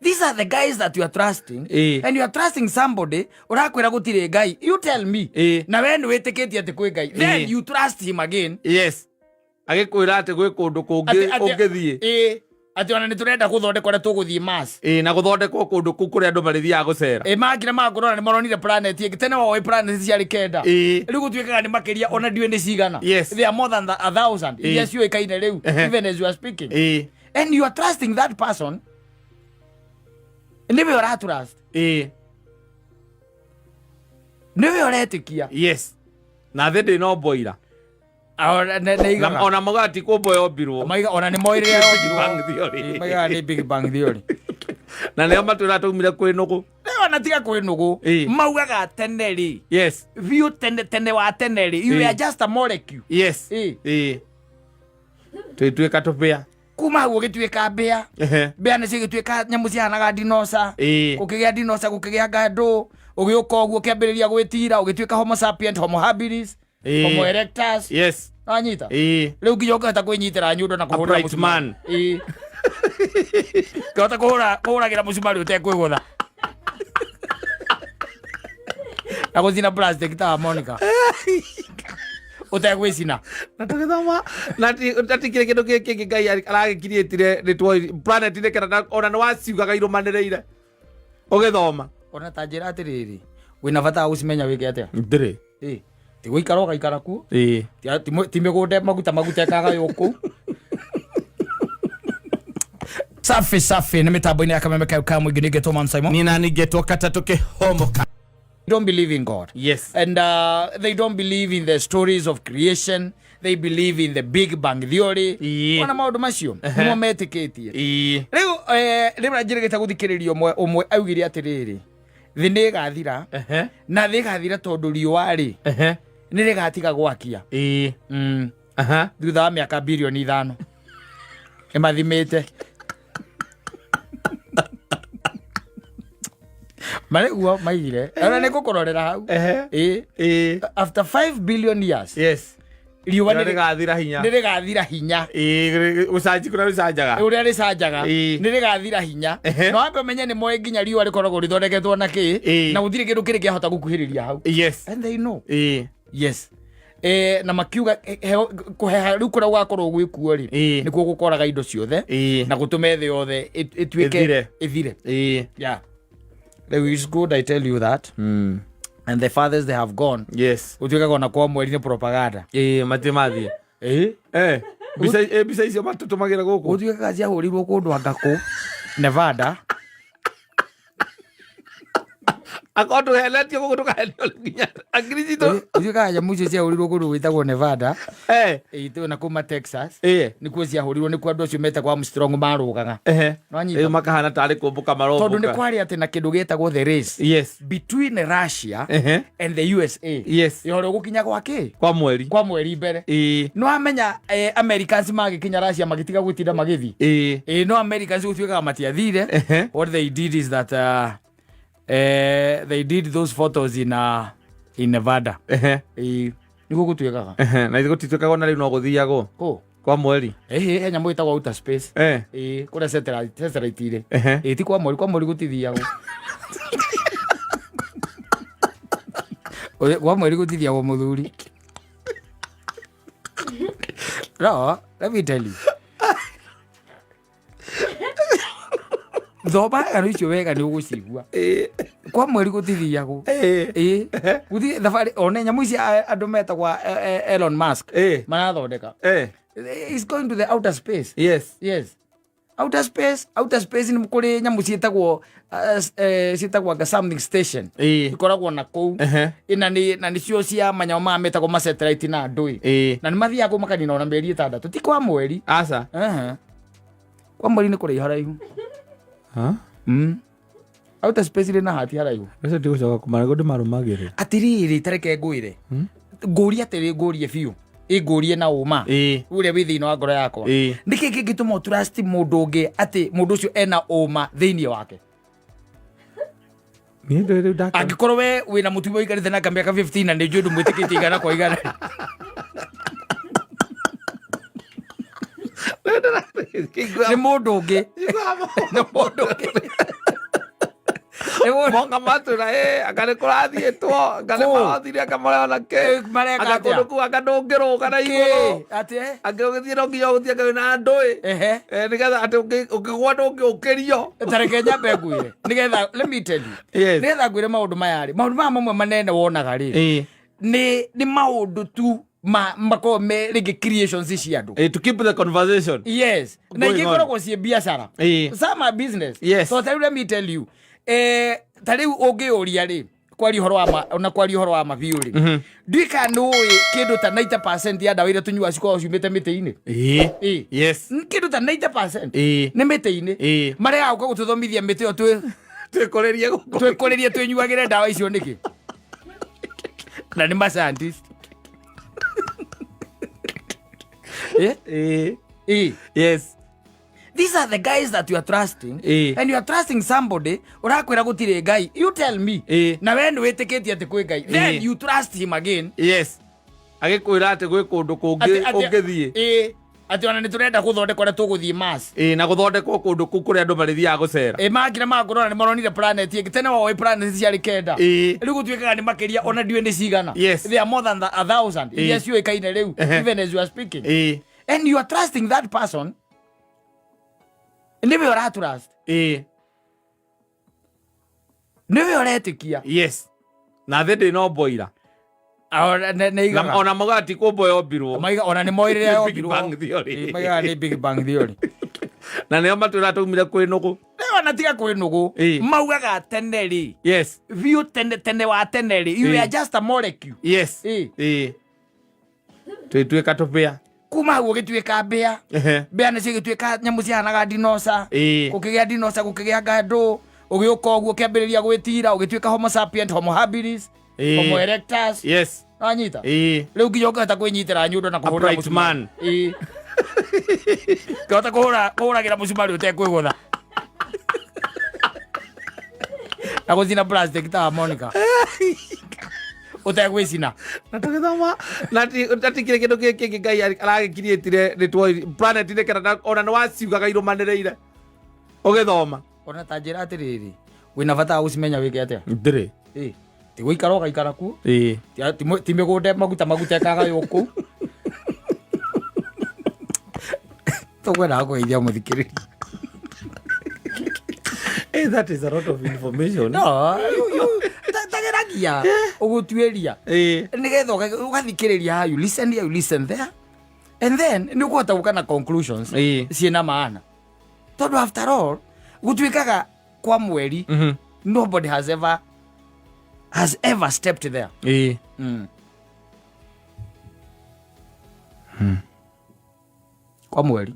these are the guys that you are trusting, and you are trusting somebody urakwira gutire ngai. You tell me, na we nĩwĩtĩkĩtie ati kwĩ ngai, then you trust him again. Yes, agikwira ati gwĩ kũndũ kũngĩ ũngĩthiĩ, ati ona nĩtũrenda gũthondekwo na tũgũthiĩ Mars, na gũthondekwo kũndũ kũu kũrĩa andũ marĩthiaga gũcera. Makina makũrora nĩ maronire planet ĩngĩ tene, wa planet ciarĩ kenda, rĩu gũtuĩkaga nĩ makĩria, ona ndiũĩ nĩ cigana. Yes, they are more than 1,000 iria ciũĩkaine rĩu, even as you are speaking, and you are trusting that person. Niwe ũratrust, niwe ũretĩkia. Yes, na thĩ ndĩna ũmboira ona mũgati kũmboya ombirwo, ona nĩ moire maiga nĩ Big Bang Theory, na nĩo matwĩra tũmire kwĩ nũgũ, ona tiga kwĩ nũgũ, maugaga tene rĩ. Yes, biũ tene wa tene rĩ, you are just a molecule. Yes, twĩtuĩka tũbĩa, kuma hau ũgĩtuĩka mbĩa, mbĩa nĩcio igĩtuĩka nyamũ cihanaga dinosa, gũkĩgĩa dinosa, gũkĩgĩa ngandũ, ũgĩũka ũguo ũkĩambĩrĩria gwĩtira, ũgĩtuĩka Homo sapiens, Homo habilis, Homo erectus. Yes, anyita rĩu nginya ũkĩhota kwĩnyitĩra nyundo na kũhũra mũcumari, ũkĩhota kũhũragĩra mũcumari ũtekwĩgũtha na gũcina plastic ta Monica utegwicina na tugithoma na tatikire kindu giki ngai aragikirietire ritwa planet ine kana ona nĩ waciugaga irumanĩrĩire ugithoma ona ta njĩra atĩrĩrĩ wĩna bata gũcimenya wĩke atĩa ndĩrĩ ti gũikara ũgaikara kuo ti mĩgũnde maguta ekaga yũkũ safi nĩ mĩtambo-inĩ ya kameme kau ka mũingĩ nĩngetwo Man Simon nina nĩngetwo Katatu Kĩhomoka. Don't believe in God. Yes. And they don't believe in the stories of creation. They believe in the Big Bang Theory. Wana maũndũ macio nĩmo metĩkĩtie. Rĩu rĩmũranjĩrĩgĩte gũthikĩrĩria ũmwe augire atĩrĩrĩ thĩ nĩ ĩgathira na thĩ ĩgathira tondũ riũa rĩ nĩ rĩgatiga gwakia thutha wa mĩaka birioni 5 ĩmathimĩte Mareguo maigire ona nĩngũkũrorera hau after 5 billion years. Yes. Riũa nĩrĩgathira hinya gũcanji kũrĩa rĩcanjaga ũrĩa rĩcanjaga nĩrĩgathira hinya no wambe ũmenye nĩ moĩ nginya riũa rĩkoragwo rĩthondeketwo na kĩ na gũtirĩ kĩndũ kĩrĩ kĩahota gũkuhĩrĩria hau. Yes. And they know. Yes. Na makiuga kũheha rĩu kũrĩa gũgakorwo gwĩkuo rĩ nĩkuo gũkoraga indo ciothe na gũtũme thĩ yothe ĩtuĩke ĩthire. Yeah. It's good, I tell you that. And the fathers they have gone. Yes. Utuĩkaga ona kwa mweri nĩ propaganda. Matimathie. Bisa icio matũtũmagĩra gũkũ. Utuĩkaga ciahũrirwo kũndũ angakũ Nevada. Akondo heletio gũkũ tũkahenio nginya Akristo. Utuĩkaga nyamũ icio ciahũrirwo kũndũ gwĩtagwo Nevada. Itu na kuma Texas. Nĩkuo ciahũrirwo nĩkuo andũ acio metagwo Armstrong marũgaga. Makahana tarĩ kũmbũka marobũka. Tondũ nĩ kwarĩ atĩ na kĩndũ gĩtagwo the race. Yes. Between Russia and the USA. Yes. Ihoro gũkinya gwakĩ? Kwa mweri mbere. No amenya Americans magĩkinya Russia magĩtiga gũtinda magĩthiĩ. No Americans gũtuĩkaga matiathire. What they did is that they did those photos in Nevada. Nĩguo gũtuĩkaga. Na ithuĩ gũtituĩkaga ona rĩu no gũthiagwo. Kwa mweri. He nyamũ ĩtagwo outer space. Kũrĩa satellite irĩ. Ti kwa mweri gũtithiagwo. Kwa mweri gũtithiagwo mũthuri. No, let me tell you. Thoma ngano icio wega nĩ ũgũcigua. Kwa mweri gũtithiagwo. Gũthiĩ thabarĩ one nyamũ ici andũ metagwo Elon Musk marathondeka. He's going to the outer space. Yes. Outer space nĩ kũrĩ nyamũ ciĩtagwo something station. Ikoragwo na kũu. Na nĩcio cia manyamũ ma metagwo ma satellite na ndũĩ. Na nĩ mathiaga kũu makanina ona mĩeri 6. Ti kwa mweri. Aca. Kwa mweri nĩ kũrĩ haraihu. Outer space rĩ na hati haraihu. Rĩu ndigũcoka kũmaragwo ndĩmarũmagĩrĩ. Atĩrĩrĩ tareke ngwĩre. Ngũria atĩrĩ ngũrie biũ. Ngũrie na ũma. Ũrĩa wĩ thĩinĩ wa ngoro yakwa. Nĩkĩ kĩngĩtũma ũtrust mũndũ ũngĩ atĩ mũndũ ũcio ena ũma thĩinĩ wake? Angĩkorwo we wĩna mũtumia ũikarĩte na mĩaka 15 na nĩ njũĩ ndũmwĩtĩkĩtie igana kwa igana. Nĩ mũndũ ũngĩ. monga matura akane kurathie two akane mawathire akamara nake akakondo ku akadongero kana igoro akogithie no nginya guthie kana ndui nigetha ati ukigwa ndungiukirio tareke nyambe ngwire nigetha let me tell you nigetha ngwire maundu maya ri maundu maya mamwe manene wonaga ri ni maundu tu mako me rigi creations cia andu to keep the conversation na igikoragwo cie biacara some business so let me tell you tariu ungiuria ri kwari horo wa mabiu ri ndika no kindu ta 90% ya ndawa iria tunyua ciko ciumite miti-ini kindu ta 90% ni miti-ini maria auka gututhomithia miti yo twikuririe twinyuagire ndawa icio niki na ni ma scientist yes. These are the guys that you are trusting and you are trusting somebody urakwira gutire ngai. You tell me na we ni witikitie ati kwi ngai then you trust him again. Yes, agikwira ati gwi kundu kungi ungithie ati ona ni turenda guthondekwa na tuguthie Mars na guthondekwa kundu kuri andu marithiaga gucera makira makorona ni maronire planet ingi tene wa planet ciari kenda riu gutwikaga ni makiria ona ndiwe ni cigana they are more than 1000 yes you ikaine riu even as you are speaking and you are trusting that person niwe ora trust niwe oretikia na thindi no boira ona mogati kumboya ombirwo maiga ona ni moirire ombirwo maiga ni Big Bang Theory na nio matwira tumire kwi nugu ona tiga kwi nugu maugaga teneri view tene wa teneri you are just a molecule twituika tupia kuma hau gituika mbea mbea ni cigituika nyamu ciahanaga dinosa gukigia dinosa gukigia ngandu ugiuka uguo kiambiriria gwitira ugituika homo sapient homo habilis homo erectus anyita riu nginya ukahota kwinyitira nyundo na kuhura musumari ukahota kuhuragira musumari utekwigutha na gucina plastic ta Monica utegwicina na tugithoma na tikire kindu kingi ngai aragikirietire planet ine kana ona ni waciugaga irumaniriire ugithoma ona ta njira atiriri wina bata wa gucimenya wike atia ndiri ti guikara ugaikara ku ti migude maguta ekaga yuku tugwenda kuithia muthikiriri that is a lot of information no tageragia ugutweria nigetha ugathikiriria you listen here you listen there and then ni ukuhota guka na conclusions ciena maana tondu after all gutwikaga kwa mweri nobody has ever stepped there kwa mweri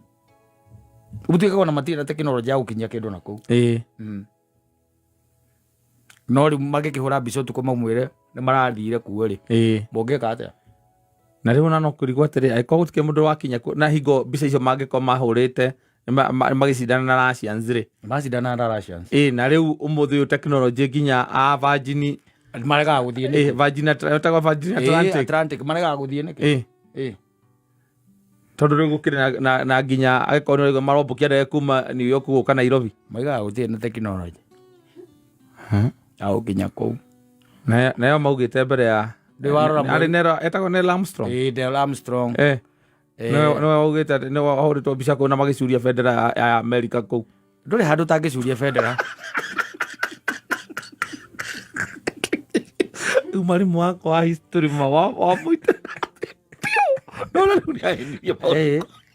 gutwikaga na matira teknology ya gukinyia kindu na kuu no ri magikihura mbica tuko mamwire ni marathire kuo ri mongeka atia na riu na no kurigwa atiri aiko gutike mundu wakinya na hingo mbica icio mangiko mahurite magicindana na Russians ri macindana na Russians na riu umuthi uyu technology nginya a Virgin marega guthie ni Virgin Atlantic marega guthie ni tondu riu gukire na nginya agiko ni marombokia ndege kuma New York guka Nairobi marega guthie ni technology au kinya kou na yo maugite mbere ya ari nero etagwo Neil Armstrong Neil Armstrong no augite no ahoritwo mbica kuu na magicuria bendera ya America kuu nduri handu tangicuria bendera umarimu wako wa history wa muite no no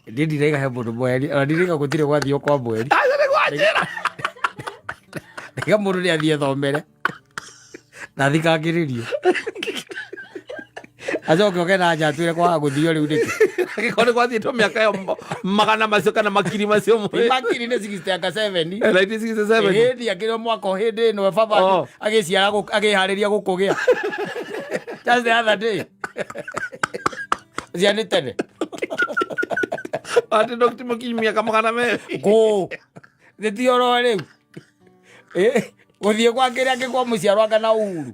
ni ndirega he mundu mweri ona ndirega gutire gwathio kwa mweri ndiga mundu ni athie thomere na thikagiririo acoke oke na njatwire kwa guthio riu ndiki gikore gwathietwo miaka yo magana macio kana makiri macio makiri ni 67 1967 akiri mwaka hindi no baba agiciara agihariria gukugia just the other day ziani tene ati Dr. Mukinyi miaka magana me go thitioro riu guthie kwa ngiria ngikwa muciarwa kana uhuru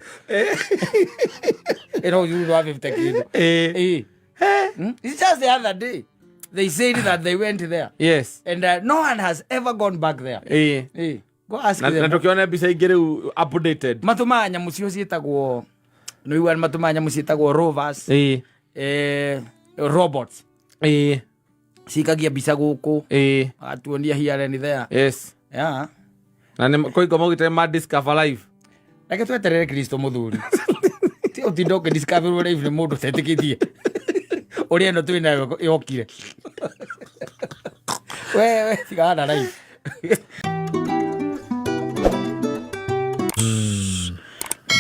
ero uhuru wa 50 kindu it's just the other day they said that they went there yes and no one has ever gone back there Go ask them. Na tukiona bisa igere updated. Matuma nyamu cio cietagwo no iwan matuma nyamu cietagwo rovers. Robots. Cikagia bisa guku. Atuonia here and there. Yes. Yeah. Na nĩ koiko mogite ma discover life. Reke tweterere Kristo muthuri. Ti utindo ke discover life nĩ mũndũ tetĩkĩtie. Ũrĩa no twina yokire. We tigana life.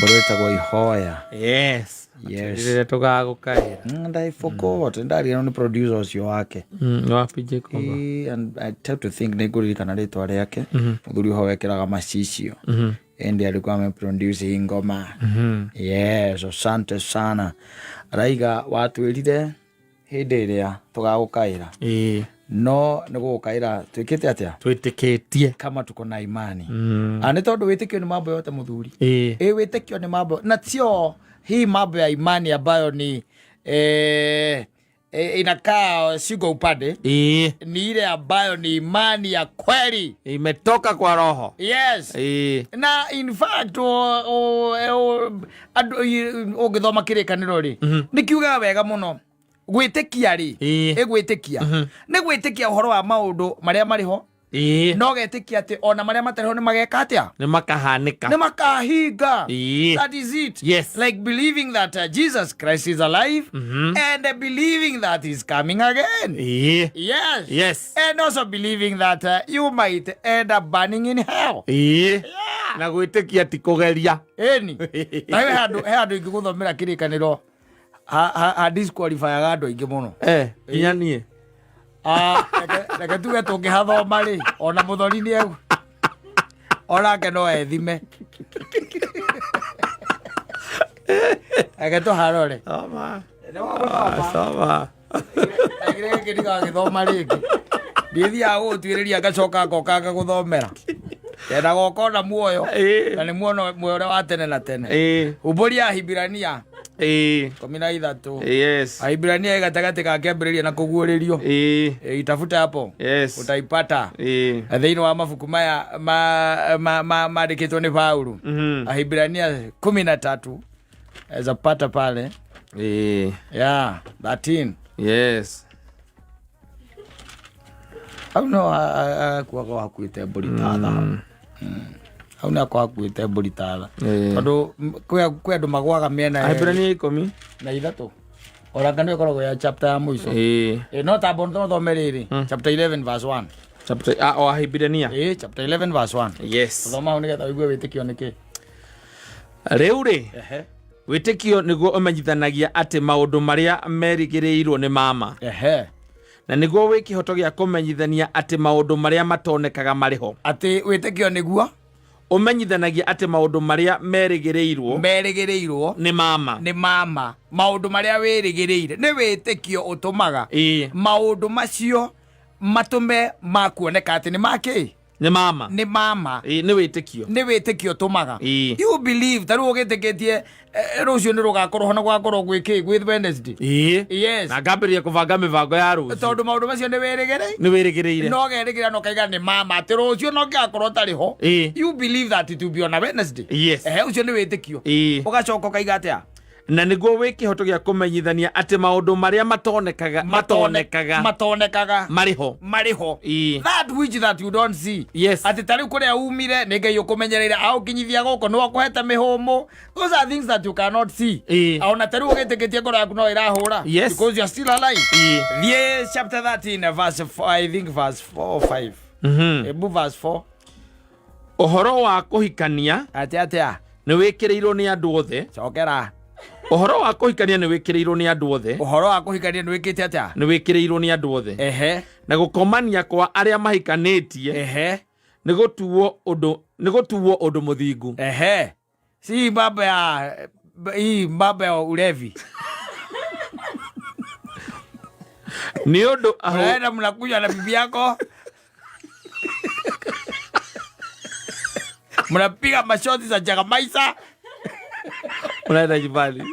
Boreta ihoya. Yes. Yes. Tugagukaira. And I forgot. Ndari no producer ucio wake. Wapije komba. And I tend to think nĩngũririkana rĩtwa rĩake. Mũthuri ho wekeraga macicio. Endi alikuwa ameproduce hii ngoma. Yes, asante sana. Raiga watwĩrire hĩndĩ ĩrĩa tugagukaira. No nĩgũgukaira twĩkĩte atĩa? Twĩtĩkĩtie kama tuko na imani. Nĩ tondũ wĩtĩkio nĩ mambo yote mũthuri. Wĩtĩkio nĩ mambo na sio hii mambo ya imani ambayo ni inakaa shingo upande. Ni ile ambayo ni imani ya kweli imetoka kwa roho. Yes. Na in fact ũngĩthoma kĩrĩkanĩro rĩ nĩkiugaga wega mũno gwĩtĩkia rĩ gwĩtĩkia nĩ gwĩtĩkia ũhoro wa maũndũ marĩa marĩ ho. No getĩkia atĩ ona marĩa matarĩ ho nĩ mageka atĩa? Nĩ makahanĩka. Nĩ makahinga. That is it. Yes. Like believing that Jesus Christ is alive and believing that he's coming again. Yes. Yes. And also believing that you might end up burning in hell. Na gwĩtĩkia ti kũgeria. Eni. Na he handũ ingĩgũthomera kĩrĩkanĩro ha disqualifyaga andũ aingĩ mũno. Nginya niĩ. Reke tuge tũngĩhathoma rĩ ona mũthoni nĩ egu onake no ethime. Reke tũharore. Gĩkĩ ndigagĩthoma rĩngĩ ndĩthiaga gũgũtuĩrĩria ngacoka ngoka ngagũthomera kenda goka na muoyo na nĩ muoyo ũrĩa wa tene na tene. Umbũria Ahibirania 13. Yes. Ahibirania gatagatĩ ka kĩambĩrĩria na kũguũrĩrio. Itafuta hapo. Yes. Utaipata. Thĩinĩ wa mabuku maya maandĩkĩtwo nĩ Paulo. Ahibirania 13 zapata pale. Yeah, 13. Yes. Au no akuaga hakuĩte mbũri ta tha. Au nĩ akwa hakuĩte mbũri ta tha. Tondũ kwĩ andũ magwaga mĩena Ahibirania 10 na 3. Oragano ĩkoragwo ya chapter ya mũico. No tambo no thome rĩrĩ chapter 11 verse 1. Chapter Ahibirania. Chapter 11 verse 1. Yes. Thoma ho nĩgetha ũigue wĩtĩkio nĩkĩ. Rĩu rĩ wĩtĩkio nĩguo ũmenyithanagia atĩ maũndũ marĩa merĩgĩrĩirwo nĩ mama. Na nĩguo wĩ kĩhoto gĩa kũmenyithania atĩ maũndũ marĩa matonekaga marĩ ho. Atĩ wĩtĩkio nĩguo ũmenyithanagia atĩ maũndũ marĩa merĩgĩrĩirwo nĩ mama. Maũndũ marĩa wĩrĩgĩrĩire nĩ wĩtĩkio ũtũmaga maũndũ macio matũme makuoneka atĩ nĩ makĩ? Nĩ mama. Nĩ wĩtĩkio ũtũmaga. You believe tarũ ũgĩtĩkĩtie rũciũ nĩ rũgakorwo hona gwakorwo gwĩkĩ gwĩ Wednesday. Yes. Na ngambĩrĩria kũbanga mĩbango ya rũciũ. Tondũ maũndũ macio nĩ wĩrĩgĩrĩire. No gerĩgĩra no kaiga nĩ mama atĩ rũciũ no ngĩakorwo tarĩ ho. You believe that it will be on a Wednesday. Yes. Ũcio nĩ wĩtĩkio. Ũgacoka ũkaiga atĩa? Na nĩguo wĩ kĩhoto gĩa kũmenyithania atĩ maũndũ marĩa matonekaga marĩ ho. That which that you don't see. Yes. Atĩ tarĩu kũrĩa umire nĩ Ngai ũkũmenyereire aũkinyithia gũkũ nĩ wakũhete mĩhũmũ. Those are things that you cannot see. Ona tarĩu ũgĩtĩkĩtie ngoro yaku no ĩrahũra. Yes. Because you are still alive. Thiĩ chapter 13 verse 4, I think verse 4 or 5. Ebu verse 4. Ũhoro wa kũhikania atĩa nĩ wĩkĩrĩirwo nĩ andũ othe. Cokera. Ũhoro wa kũhikania nĩ wĩkĩrĩirwo nĩ andũ othe. Ũhoro wa kũhikania nĩ wĩkĩte atĩa? Nĩ wĩkĩrĩirwo nĩ andũ othe. Na gũkomania kwa arĩa mahikanĩtie nĩ gũtuwo ũndũ mũthingu. Si baba ya ulevi. Ni ũndũ aho mnakuja na bibi yako. Mnapiga mashoti za Jagamaisa. Unaenda nyumbani.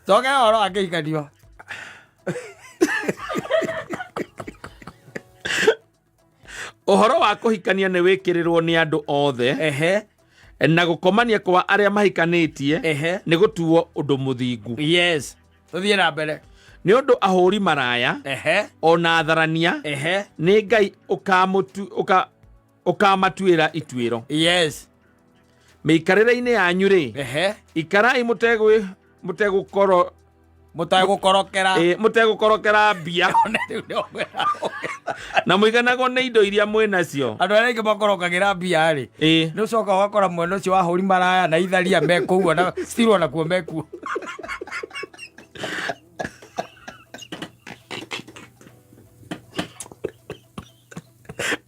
Toka oro akĩhikanio. Uhoro wa kuhikania ni wikirirwo ni andu othe. Na gukomania kwa aria mahikanitie ni gutuo undu muthingu. Yes. Tuthie na mbere. Ni undu ahuri maraya ona atharania ni Ngai ukamatuira ituiro. Yes. Miikarire-ini yanyu ri ikarai mutegukorokera mbia na muiganago ni indo iria mwinacio. Andu aria ingi makorokagira mbia ri ni ucoka ugakora mwena ucio wa huri maraya na itharia mekuo na stirwo na kuo mekuo.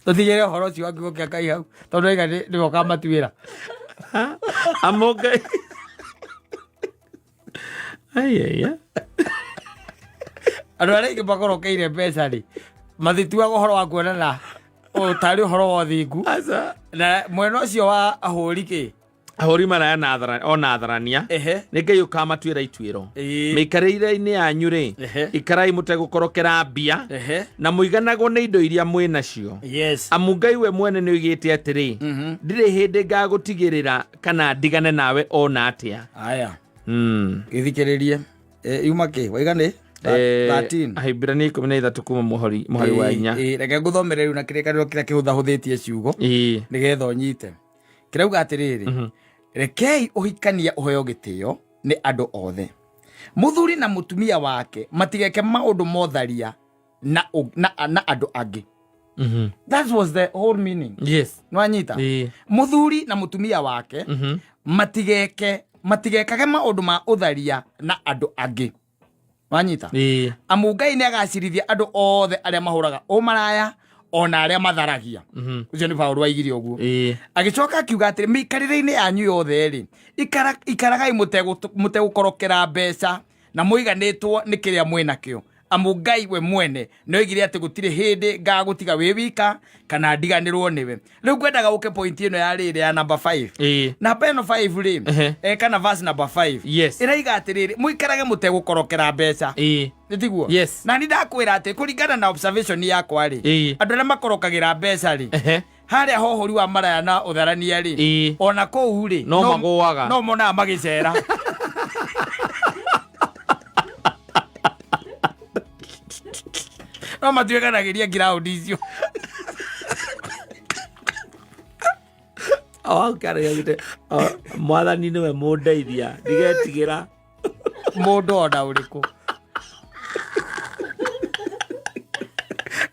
Tuthigire horo ucio wa kiugo kia Ngai hau tondu iga ni ukamatuira amogai. Ayaya. Andu aria ingi makorokeire mbeca ri mathituaga uhoro wa kuonana utari uhoro wa thingu na mwena ucio wa ahuri ki ahuri maraya na atharania ni Ngai ukamatuira ituiro. Miikarire-ini yanyu ri ikarai mutegukorokera mbia na muiganago ni indo iria mwinacio. Amu Ngai we mwene ni oigite atiri ndiri hindi ngagutigirira kana ndigane nawe ona atia. Aya githikiririe yuma ki waigane 13 Ahibirania 13 kuma muhari wa 4. Reke nguthomere riu na kirikaniro kiria kihuthahuthĩtie ciugo nigetha unyite. Kirauga atiriri rekei uhikania uheo gitio ni andu othe. Muthuri na mutumia wake matigeke maundu motharia na andu angi. That was the whole meaning. Yes. Nwanyita. Muthuri na mutumia wake matigekage maundu ma utharia na andu angi. Nwanyita. Amu Ngai ni agacirithia andu othe aria mahuraga umaraya ona aria matharagia. Ucio ni Paulo waigire uguo. Agicoka akiuga atiri miikarire-ini yanyu yothe ri ikaragai mutegukorokera mbeca na muiganitwo ni kiria mwinakio. Amu Ngai we mwene noigire ati gutire hindi ngagutiga wi wika kana ndiganirwo niwe. Riu ngwendaga uke point ino ya riri ya number 5. Na peno 5 ri kana verse number 5 iraiga atiriri muikarage mutegukorokera mbeca. Nitiguo. Na ni ndakwira ati kuringana na observation yakwa ri andu aria makorokagira mbeca ri haria hohori wa maraya na utharania ri ona kou ri no maguaga no mona magicera. No matuikanagiria ground icio. Mwathani niwe mundeithia ndigetigira mundu ona uriku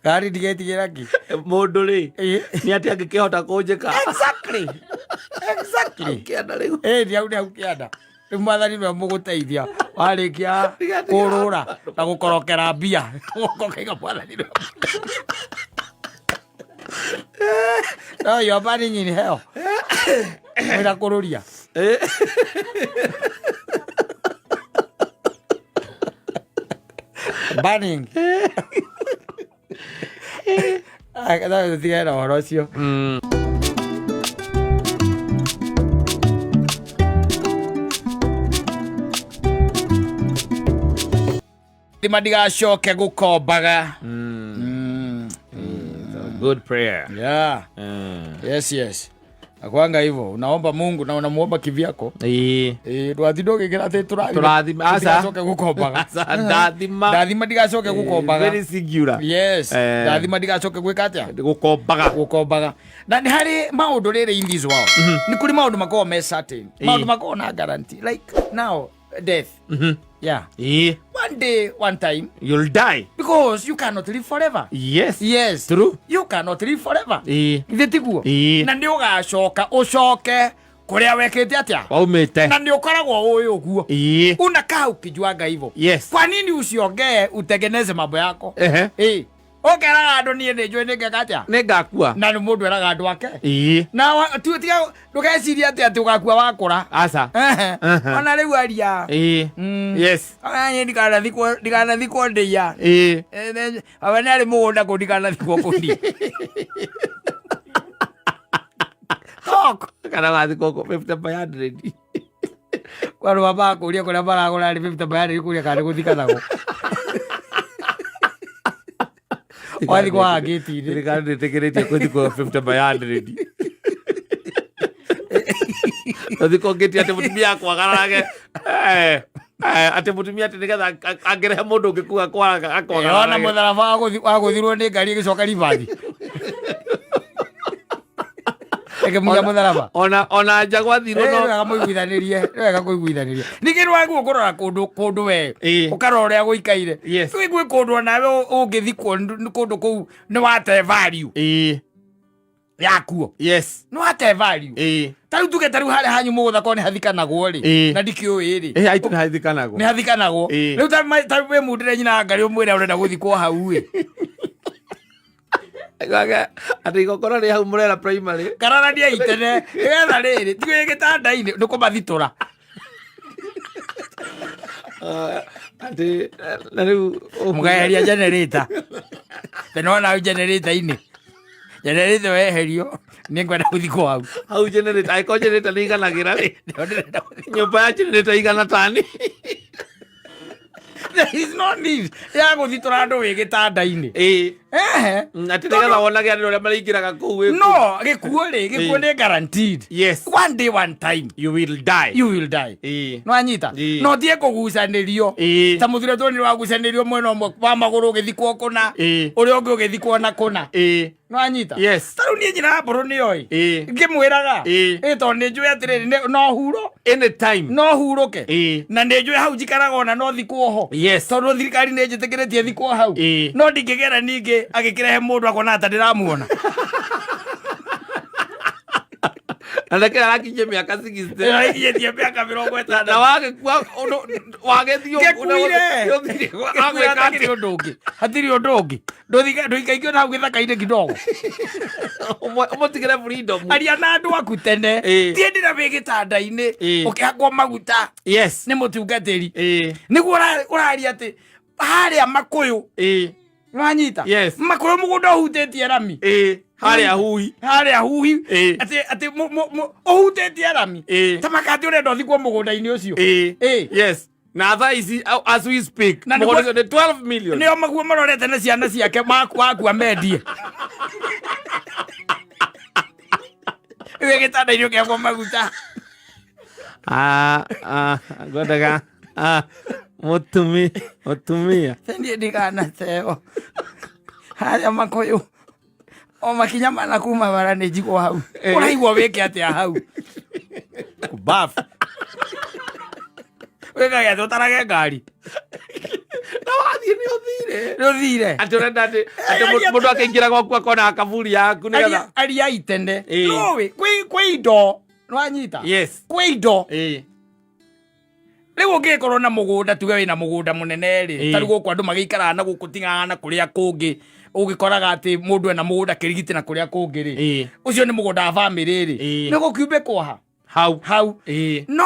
gari ndigetigira ki mundu ri ni ati angikihota kunjika. Exactly kianda riu riu kianda riu mwathani niwe muguteithia warikia kurura na gukorokera mbia gukokaiga mwathani niwe. No yo bani nyini heo wira kururia burning. Akada thigara na horo cio. Madigacoke gukombaga. Good prayer. Yeah. Yes. Akwanga hivyo unaomba Mungu na unamuomba kivyako. Ndwathindo gikira ati turathima asa coke gukombaga. Ndathima ndigacoke gukombaga. Very singular. Yes. Ndathima ndigacoke gwika atia gukombaga. Na ni hari maundu riri in this world. Ni kuri maundu makoo me certain. Maundu makoo na guarantee like now death. Yeah. One day, one time, you'll die. Because you cannot live forever. Yes. True. You cannot live forever. Ithitiguo. Na ndi ugacoka ucoke kuria wekete atia. Waumite. Na ndi ukoragwo uyu uguo. Unakaa ukijuaga hivyo. Kwa nini usiongee utengeneze mambo yako? Okeraga andu nie ni njui ningekatia ningakua na ni mundu eraga andu ake na tu tiga ndugeciria ati ugakua wakura aca ona riu aria yes anya ndikana thikwo ndia abana ari mugunda ku ndikana thikwo kundi talk kana gathikwo 50 by 100 kwa ro baba kuria kuria baragura 50 by 100 kuria kana guthikanago wathi kwa gate ni kandi tekeretie kuthi kwa 50 by 100 Tathi ko gate ate mutumia kwa garage ate mutumia ate nigetha angerehe mundu ngikuga kwa garage ona mutharaba wa guthirwo ni ngari gicoka ribathi eke muya mutharaba ona nja gwathirwo no wega muiguithanirie nikirwa gukorora kundu we ukara uria guikaire wigwe kundu nawe ungithikwo kundu kuu ni wate value yakuo ni wate value tariu tuge tariu hare hanyu mugutha ko ni hathikanagwo ri na ndikiui ri aitu ni hathikanagwo riu tariu we mundire nyina ngari umwire urenda guthikwo hau ri ati igokora ri hau murera primary kararadia itene getha riri tiwe gitanda-ini nikumathitura ati na riu mugayeria generator tenona generator-ini generator weherio ni ngwenda guthikwo hau generator aiko generator ni iganagira ri nyumba ya generator igana tani there is no need ya guthitura andu wi gitanda-ini ati nigetha wonage andu uria maraingiraga kuu no gikuo ni guaranteed one day one time you will die no anyita no tie kugucanirio ta muthire tu ni wagucanirio mwena umwe wa maguru ugithikwo kuna uria ungi ugithikwo na kuna no anyita taru ni nyina mburu ni oi ngimwiraga to ni njui atiriri no huro anytime no huruke na ni njui hau njikaraga ona no thikwo ho tondu thirikari ni njitikiretie thikwo hau no ndingigera ningi agikirehe mundu akona ata ndiramuona Anake arakinye miaka 60 arakinye miaka 50 na wagethio hatiri undu ungi nduikaikio na githaka-ini kidogo umutigire freedom aria na andu aku tene tiendira wi gitanda-ini ukihakwo maguta ni mutungatiri niguo uraria ati haria makuyu wanyita makuyu mugunda uhutitie rami haria huhi ati uhutitie rami ta makati urenda uthikwo mugunda-ini ucio na thaa ici as we speak mugunda ni 12 million nio maguo marorete na ciana ciake makua mendie iwe gitanda-ini ukihakwo maguta ngwendaga mutumia tendie ndikanateo haria makuyu o makinya mana kuma bara ni njigwo hau uraigwo wike atia hau kubafu wega gä tarage ngari na wathie ni uthire ati urenda ati mundu akaingira gwaku akona kaburi yaku nigetha aria itende nowe kwi indo nwanyita kwi indo riu ungikorwo na mugunda tuge wina mugunda munene ri tari guku andu magiikaraga na guku tingana kuria kungi ugikoraga ati mundu ena mugunda kirigiti na kuria kungi ri ucio ni mugunda wa family ri ni gukiumbe kwa hau no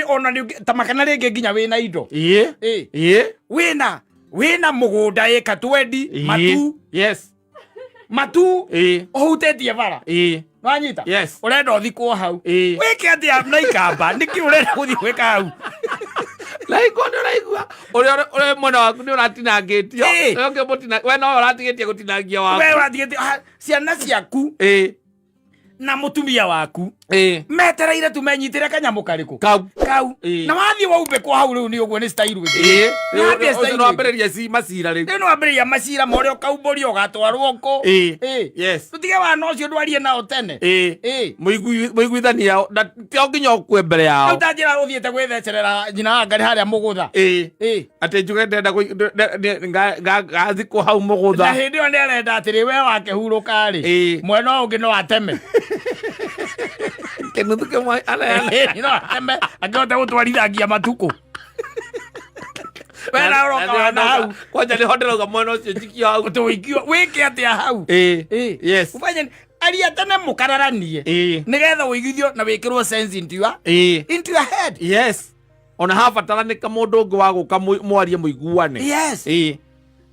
ona ta makana ringi nginya wina indo wina mugunda eka 20 matu uhutitie bara wanyita urenda uthikwo hau wike atia na ikamba niki urenda guthii gwika hau laiko ndio laigua ore mwana waku ndio ratinangitio ndio mutina we no ratigitie gutinangia waku we ratigitie ciana ciaku na mutumia waku metereire tumenyitire kanyamu kariku kau na wathie waumbe kwa hau riu ni uguo ni style wingi no ambereria si masira riu no ambereria masira more ukaumbori ugatwarwo ko tutige wana ucio ndwarie nao tene muiguithania tio nginya ukwe mbere yao utanjira uthiete gwithecerera nyina ngari haria mugutha ati njuge ndenda gathikwo hau mugutha na hindi yo ndirenda atiri we wake huruka ri mwena ungi no ateme kenuthuke mwa no ateme angihota gutwarithagia matuku wena uroka na hau kwanja ni honderoga mwena ucio njikio hau tuikio wike atia hau ufanye aria tene mukararanie nigetha uigithio na wikirwo sense into your head ona habataranika mundu ungi wa guka mwarie muiguane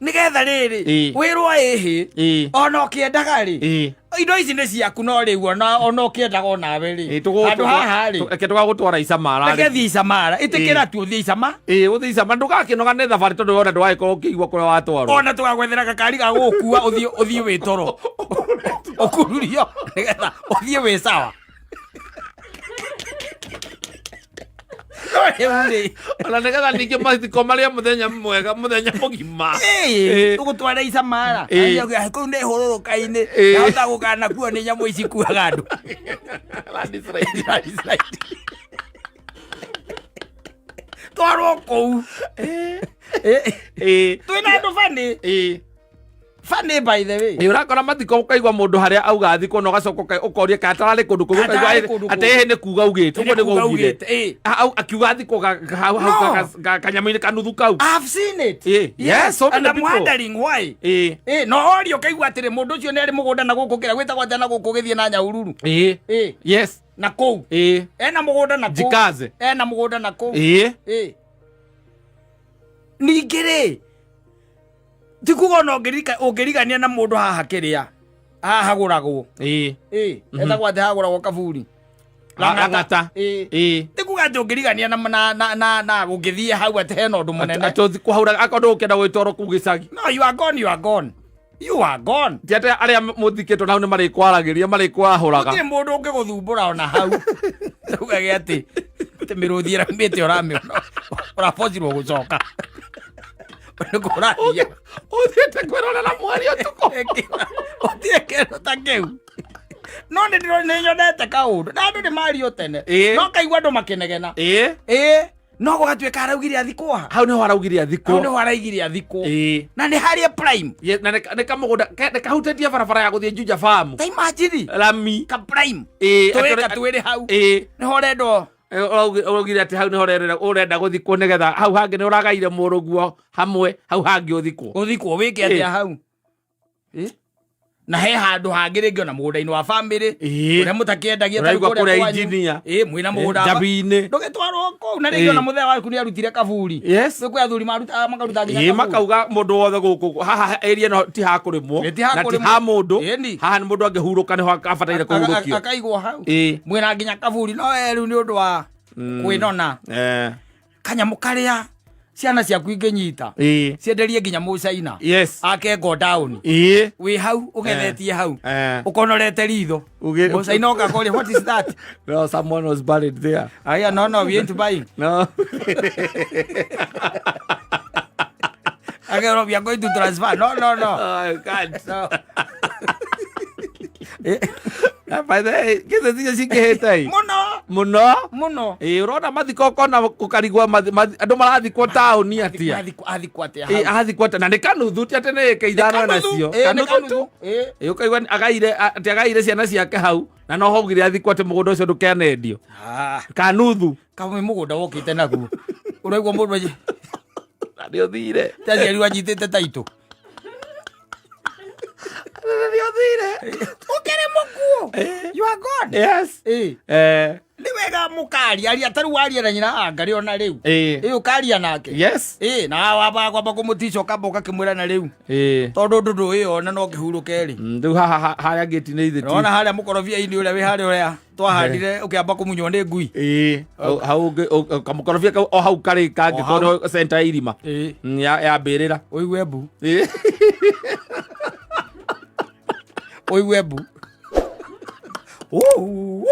nigetha riri wirwo ihi ona ukiendaga ri indo ici ni ciaku no riu ona ukiendaga onawe ri andu haha ri reke tugagutwara Icamara reke thi Icamara itikira tu uthie Icama uthie Icama ndugakinoga thabari tondu wona ndwagikorwo ukiigua kuria watwarwo ona tugagwethera gakari ga gukua uthie wi toro ukururio nigetha uthie wi sawa ona nigetha ningi mathiko maria muthenya mwega muthenya mugima tugutwara Icamara kuu ni hururuka-ini nahota gukana kuo ni nyamu ici kuaga andu twarwo kuu twina andu funny by the way urakora mathiko ukaigua mundu haria auga athiko no gacoka ukoria ka atarari kundu kugu ate ni kuga ugite ugo ni ugite akiuga athiko kanyamini kanuthu kau I've seen it yes and I'm wondering why no orio kaigua atire mundu ucio ni ari mugunda na guku kira gwita gwata na guku githie na Nyahururu yes na kou ena mugunda na kou jikaze ena mugunda na kou ningire tikuga no ngirigania na mundu haha kiria haha haguragwo etagwo ati haguragwo Kaburi Lang'ata tikuga ati ngirigania na gungithie hau ati hena undu munene ati kuhaura akondu ukenda gwitwaro ku gicagi no you are gone tiate aria muthikitwo nau ni mari kwaragiria mari kwahuraga gutire mundu ungiguthumbura ona hau tugage ati miruthi ramite uramiona urabocirwo gucoka Nukuraria uthiete kwirorera mwari utuko uthie kindu ta kiu no ni nyonete kaundu na andu ni mario tene no kaigua andu makinegena no gugatuika araugire athikwo hau niho araugire athikwo na ni haria prime na ni kamugunda ni kahutetie barabara ya guthie Juja Farm ta imagine lami ka prime tuweka twiri hau niho rendo urugire ati hau niho urenda guthikwo nigetha hau hangi ni uragaire muruguo hamwe hau hangi uthikwo wike atia hau na he handu hangi ringi ona mugunda-ini wa family uria mutakiendagia ta kuria engineer mwina mugunda Njabini ndugitwarwo kou na ringi ona muthea waku ni arutire Kaburi kwi athuri makaruta nginya makauga mundu wothe guku haha area no ti ha kurimwo na ti ha mundu haha ni mundu angihuruka niho abataire kuhurukio akaigwo hau mwina nginya Kaburi no riu ni undu wa kwinona kanyamu karia ciana ciaku inginyita cienderie nginya Mucaina ake go down wi hau ugethetie hau ukonorete ritho Mucaina ukakoria what is that no someone was buried there no we ain't buying no again we are going to transfer no oh you can't no by the way kisa cia cikihete muno urona mathiko kona kukarigwa andu marathikwo tauni atia athikwo na ni kanuthu ti ati ni keithano nacio kanuthu ukaigwa agaire ciana ciake hau na no hogire athikwo ati mugunda ucio ndukenendio kanuthu kamwe mugunda wokite naguo uraigwa mundu ni uthire taciari wanyitite taito ukere mukuo you are gone yes ni wega mukari aria taru waria na nyina ngari ona riu ukaria nake yes na waba kumutico kaboka kimwira na riu tondu ndudu iyo na no kihuruke ri ndu haria gate ni ithiti ona haria mukorobia-ini uria wi haria uria twahandire ukiamba kumunywo ni ngui hau kamukorobia o hau kari kangikorwo center irima ya mbirira uigue mbu uigue mbu uyu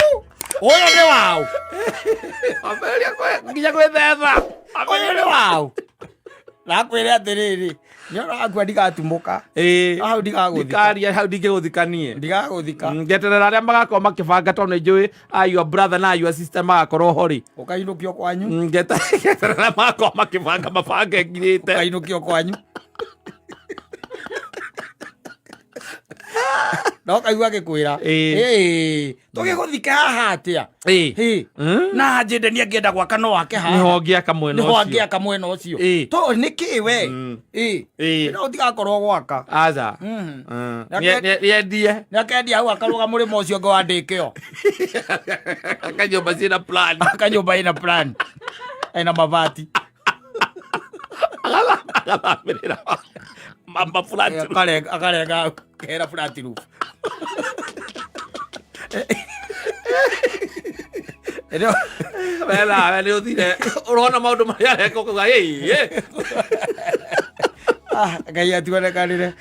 ni wau nginya gwithetha uyu ni wau nakwire atiriri nyona akua ndigatumuka hau ndikaria hau ndingiguthikanie ndigaguthika ngeterera aria magakorwo makibanga tondu njui your brother na your sister magakorwo hori ukainukio kwanyu ngeterera magakorwo makibanga mabange ngirite ukainukio kwanyu no kaigua gikwira tugiguthika haha atia na njendenia ngienda gwaka no wake haha niho ngiaka mwena ucio to niki we no ndigakorwo gwaka aza niakendia hau akaruga murimo ucio ngo wandikio akanyumba ina plan ina mabati akarenga kera flat roof wela nä å thire å rona maå ndå marä areka å kauga Ngai atuonekanire